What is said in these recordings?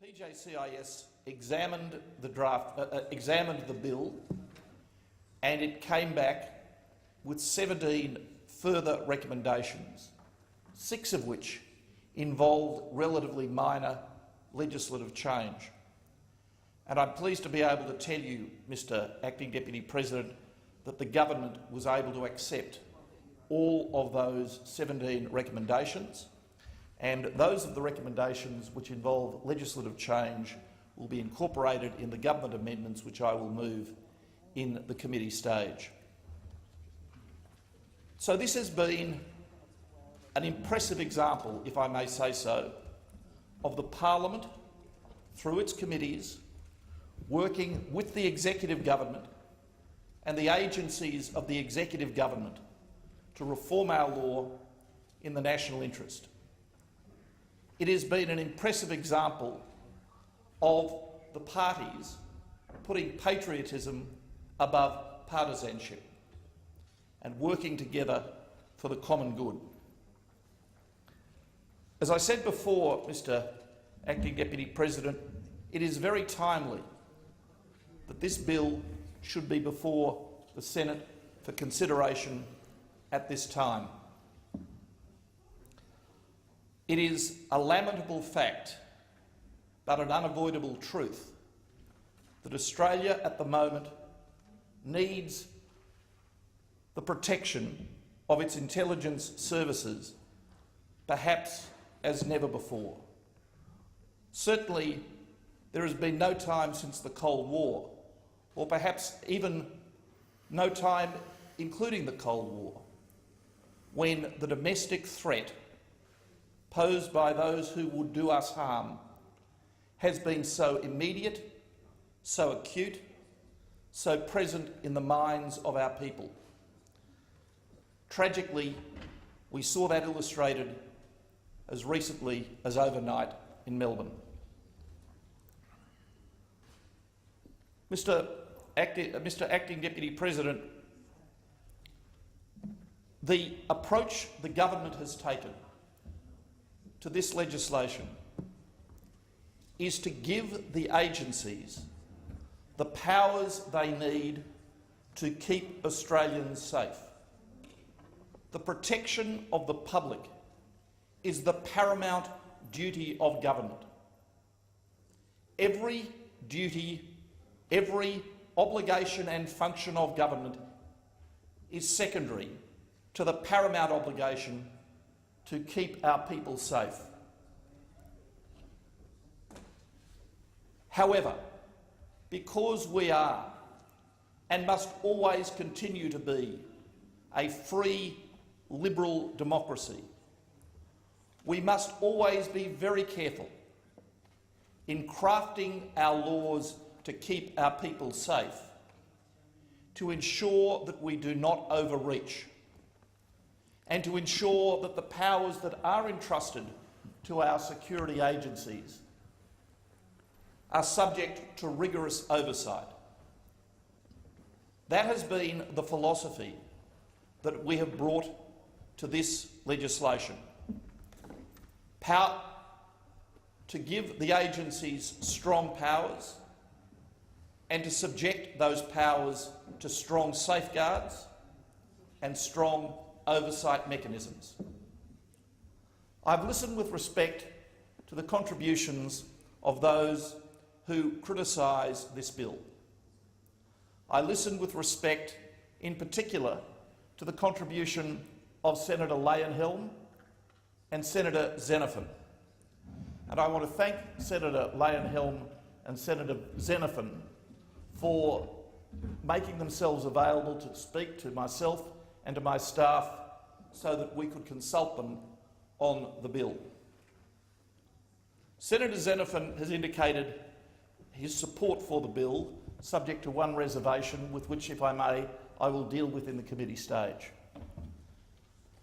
PJCIS examined the bill, and it came back with 17 further recommendations, 6 of which involved relatively minor legislative change. And I'm pleased to be able to tell you, Mr Acting Deputy President, that the government was able to accept all of those 17 recommendations, and those of the recommendations which involve legislative change will be incorporated in the government amendments which I will move in the committee stage. So this has been an impressive example, if I may say so, of the Parliament, through its committees, working with the executive government and the agencies of the executive government to reform our law in the national interest. It has been an impressive example of the parties putting patriotism above partisanship and working together for the common good. As I said before, Mr Acting Deputy President, it is very timely that this bill should be before the Senate for consideration at this time. It is a lamentable fact, but an unavoidable truth, that Australia at the moment needs the protection of its intelligence services, perhaps as never before. Certainly, there has been no time since the Cold War, or perhaps even no time including the Cold War, when the domestic threat posed by those who would do us harm has been so immediate, so acute, so present in the minds of our people. Tragically, we saw that illustrated as recently as overnight in Melbourne. Mr Acting Deputy President, the approach the government has taken to this legislation is to give the agencies the powers they need to keep Australians safe. The protection of the public is the paramount duty of government. Every duty, every obligation and function of government is secondary to the paramount obligation to keep our people safe. However, because we are, and must always continue to be, a free, liberal democracy, we must always be very careful in crafting our laws to keep our people safe, to ensure that we do not overreach, and to ensure that the powers that are entrusted to our security agencies are subject to rigorous oversight. That has been the philosophy that we have brought to this legislation. To give the agencies strong powers and to subject those powers to strong safeguards and strong oversight mechanisms. I've listened with respect to the contributions of those who criticise this bill. I listened with respect, in particular, to the contribution of Senator Leyonhjelm and Senator Xenophon. And I want to thank Senator Leyonhjelm and Senator Xenophon for making themselves available to speak to myself and to my staff so that we could consult them on the bill. Senator Xenophon has indicated his support for the bill, subject to one reservation with which, if I may, I will deal with in the committee stage.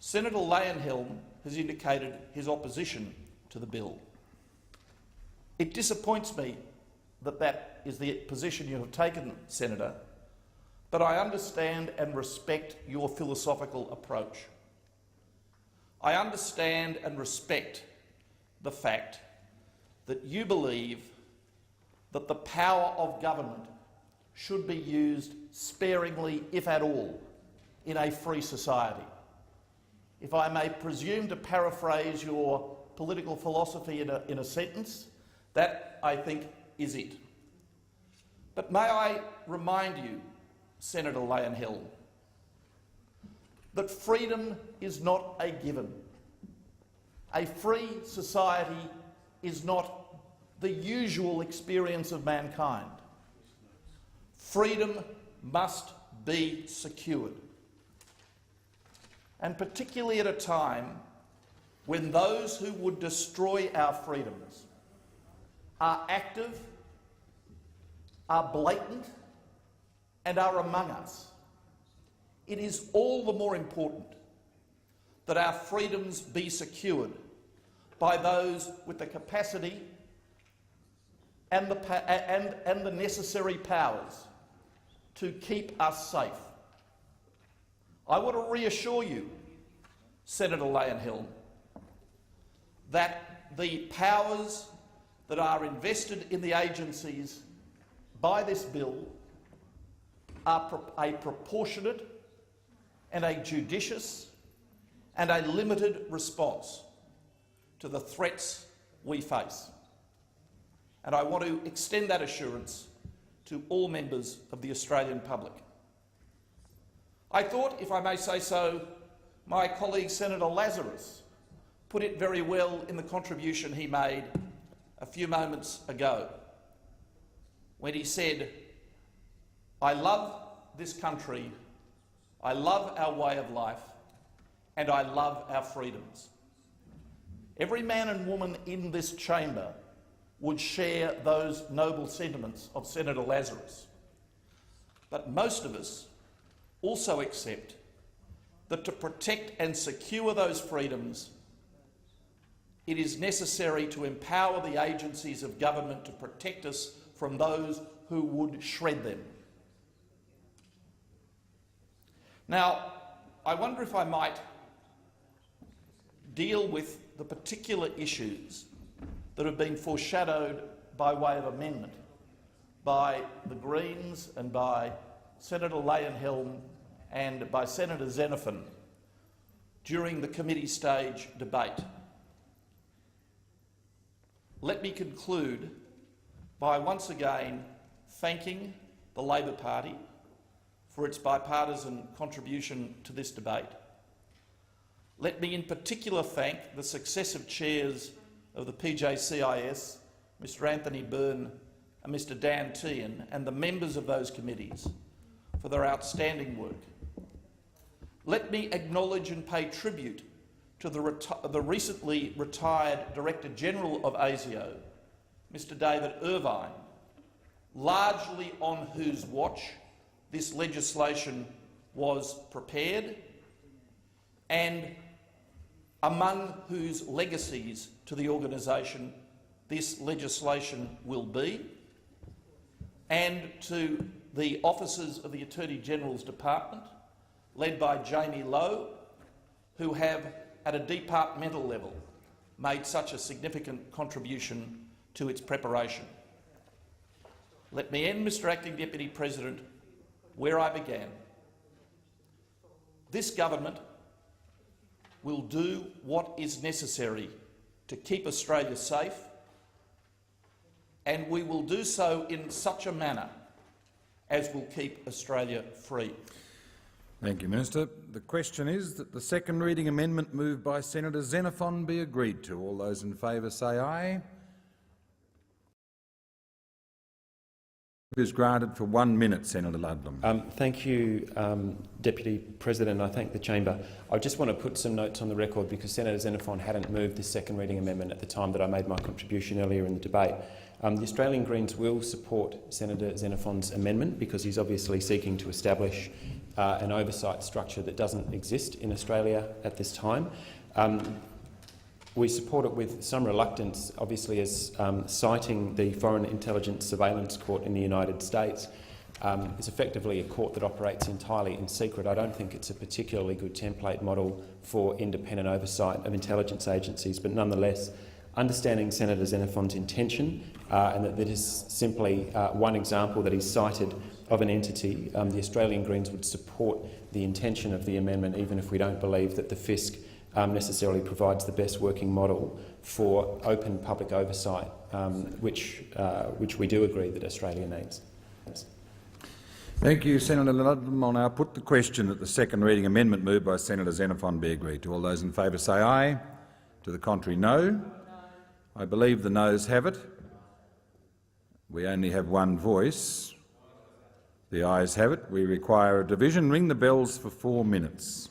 Senator Leyonhjelm has indicated his opposition to the bill. It disappoints me that that is the position you have taken, Senator, but I understand and respect your philosophical approach. I understand and respect the fact that you believe that the power of government should be used sparingly, if at all, in a free society. If I may presume to paraphrase your political philosophy in a sentence, that, I think, is it. But may I remind you, Senator Lyon-Helm, that freedom is not a given. A free society is not the usual experience of mankind. Freedom must be secured. And particularly at a time when those who would destroy our freedoms are active, are blatant, and are among us, it is all the more important that our freedoms be secured by those with the capacity and the necessary powers to keep us safe. I want to reassure you, Senator Lyon-Helm, that the powers that are invested in the agencies by this bill are a proportionate and a judicious and a limited response to the threats we face. And I want to extend that assurance to all members of the Australian public. I thought, if I may say so, my colleague Senator Lazarus put it very well in the contribution he made a few moments ago, when he said, "I love this country, I love our way of life, and I love our freedoms." Every man and woman in this chamber would share those noble sentiments of Senator Lazarus. But most of us also accept that to protect and secure those freedoms, it is necessary to empower the agencies of government to protect us from those who would shred them. Now, I wonder if I might deal with the particular issues that have been foreshadowed by way of amendment by the Greens and by Senator Lyon-Helm and by Senator Xenophon during the committee stage debate. Let me conclude by once again thanking the Labor Party for its bipartisan contribution to this debate. Let me in particular thank the successive chairs of the PJCIS, Mr Anthony Byrne and Mr Dan Tehan, and the members of those committees for their outstanding work. Let me acknowledge and pay tribute to the recently retired Director General of ASIO, Mr David Irvine, largely on whose watch this legislation was prepared and among whose legacies to the organisation this legislation will be, and to the officers of the Attorney-General's Department, led by Jamie Lowe, who have, at a departmental level, made such a significant contribution to its preparation. Let me end, Mr Acting Deputy President, where I began. This government will do what is necessary to keep Australia safe, and we will do so in such a manner as will keep Australia free. Thank you, Minister. The question is that the second reading amendment moved by Senator Xenophon be agreed to. All those in favour say aye. Is granted for 1 minute, Senator Ludlam. Thank you, Deputy President. I thank the chamber. I just want to put some notes on the record because Senator Xenophon hadn't moved this second reading amendment at the time that I made my contribution earlier in the debate. The Australian Greens will support Senator Xenophon's amendment because he's obviously seeking to establish an oversight structure that doesn't exist in Australia at this time. We support it with some reluctance, obviously, as citing the Foreign Intelligence Surveillance Court in the United States is effectively a court that operates entirely in secret. I don't think it's a particularly good template model for independent oversight of intelligence agencies, but nonetheless, understanding Senator Xenophon's intention, and that is simply one example that he cited of an entity, the Australian Greens would support the intention of the amendment, even if we don't believe that the Fisc necessarily provides the best working model for open public oversight, which we do agree that Australia needs. Thank you, Senator Ludlam. I'll now put the question that the second reading amendment moved by Senator Xenophon be agreed to. All those in favour say aye. To the contrary, no. I believe the noes have it. We only have one voice. The ayes have it. We require a division. Ring the bells for 4 minutes.